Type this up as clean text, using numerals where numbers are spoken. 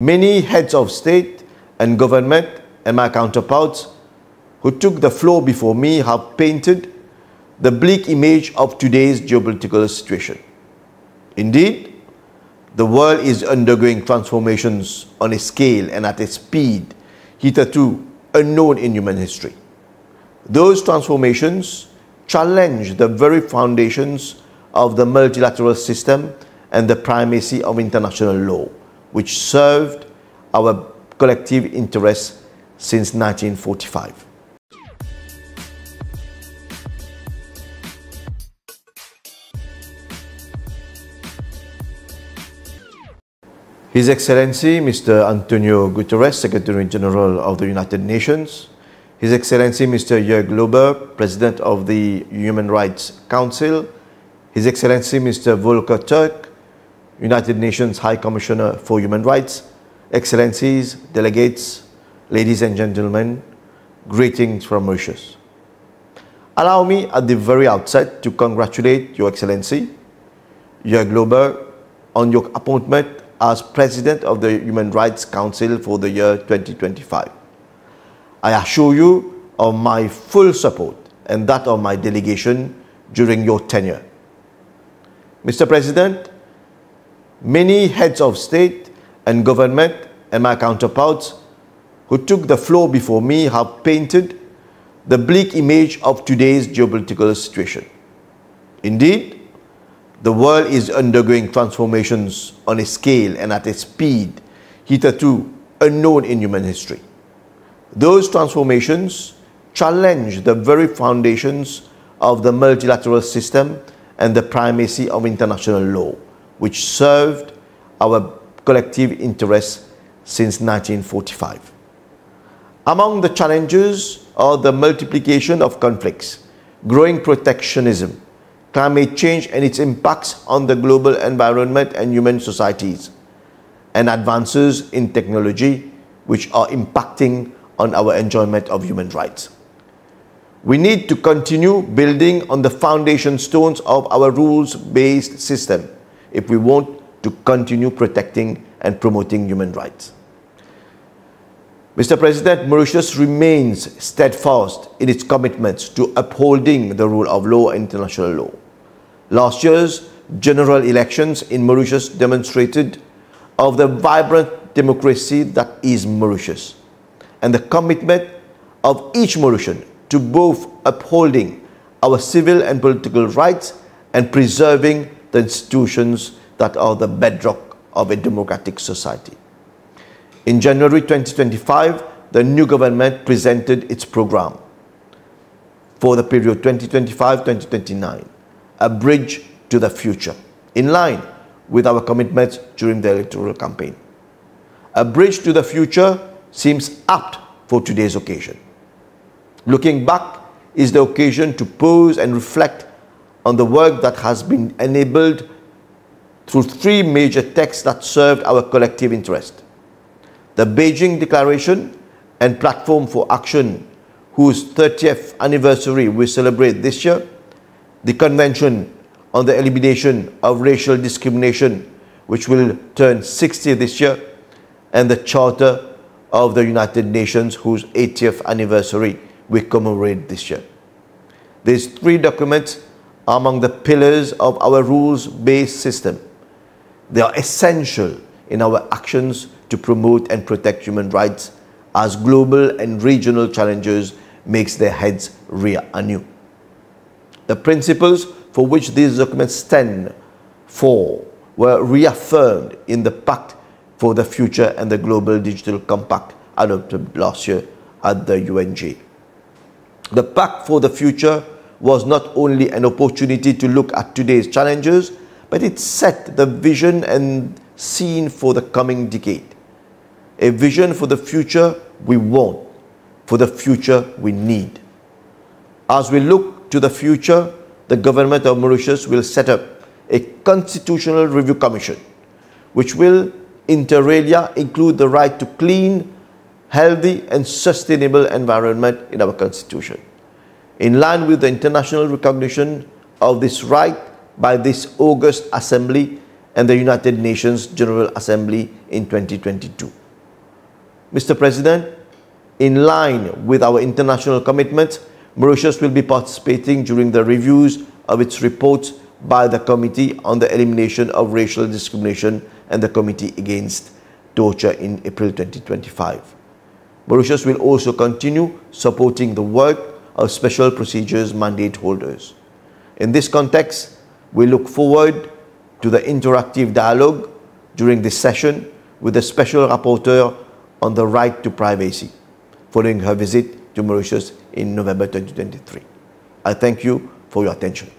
Many heads of state and government and my counterparts who took the floor before me have painted the bleak image of today's geopolitical situation. Indeed, the world is undergoing transformations on a scale and at a speed hitherto unknown in human history. Those transformations challenge the very foundations of the multilateral system and the primacy of international law, which served our collective interests since 1945. His Excellency Mr. Antonio Guterres, Secretary General of the United Nations, His Excellency Mr. Jörg Lober, President of the Human Rights Council, His Excellency Mr. Volker Turk, United Nations High Commissioner for Human Rights, Excellencies, delegates, ladies and gentlemen, greetings from Mauritius. Allow me at the very outset to congratulate Your Excellency, Jörg Lober, on your appointment as President of the Human Rights Council for the year 2025. I assure you of my full support and that of my delegation during your tenure. Mr. President, many heads of state and government and my counterparts who took the floor before me have painted the bleak image of today's geopolitical situation. Indeed, the world is undergoing transformations on a scale and at a speed hitherto unknown in human history. Those transformations challenge the very foundations of the multilateral system and the primacy of international law, which served our collective interests since 1945. Among the challenges are the multiplication of conflicts, growing protectionism, climate change and its impacts on the global environment and human societies, and advances in technology which are impacting on our enjoyment of human rights. We need to continue building on the foundation stones of our rules-based system if we want to continue protecting and promoting human rights. Mr. President, Mauritius remains steadfast in its commitments to upholding the rule of law and international law. Last year's general elections in Mauritius demonstrated of the vibrant democracy that is Mauritius and the commitment of each Mauritian to both upholding our civil and political rights and preserving the institutions that are the bedrock of a democratic society. In January 2025, the new government presented its program for the period 2025-2029, a bridge to the future, in line with our commitments during the electoral campaign. A bridge to the future seems apt for today's occasion. Looking back is the occasion to pause and reflect on the work that has been enabled through three major texts that served our collective interest: the Beijing Declaration and Platform for Action, whose 30th anniversary we celebrate this year, the Convention on the Elimination of Racial Discrimination, which will turn 60 this year, and the Charter of the United Nations, whose 80th anniversary we commemorate this year. These three documents are among the pillars of our rules-based system. They are essential in our actions to promote and protect human rights as global and regional challenges makes their heads rear anew. The principles for which these documents stand for were reaffirmed in the Pact for the Future and the Global Digital Compact adopted last year at the UNG. The Pact for the Future was not only an opportunity to look at today's challenges, but it set the vision and scene for the coming decade. A vision for the future we want, for the future we need. As we look to the future, the government of Mauritius will set up a constitutional review commission, which will inter alia include the right to clean, healthy and sustainable environment in our constitution. In line with the international recognition of this right by this august assembly and the United Nations General Assembly in 2022. Mr. President, in line with our international commitments, Mauritius will be participating during the reviews of its reports by the Committee on the Elimination of Racial Discrimination and the Committee Against Torture in April 2025. Mauritius will also continue supporting the work of Special Procedures Mandate holders. In this context, we look forward to the interactive dialogue during this session with the Special Rapporteur on the right to privacy, following her visit to Mauritius in November 2023. I thank you for your attention.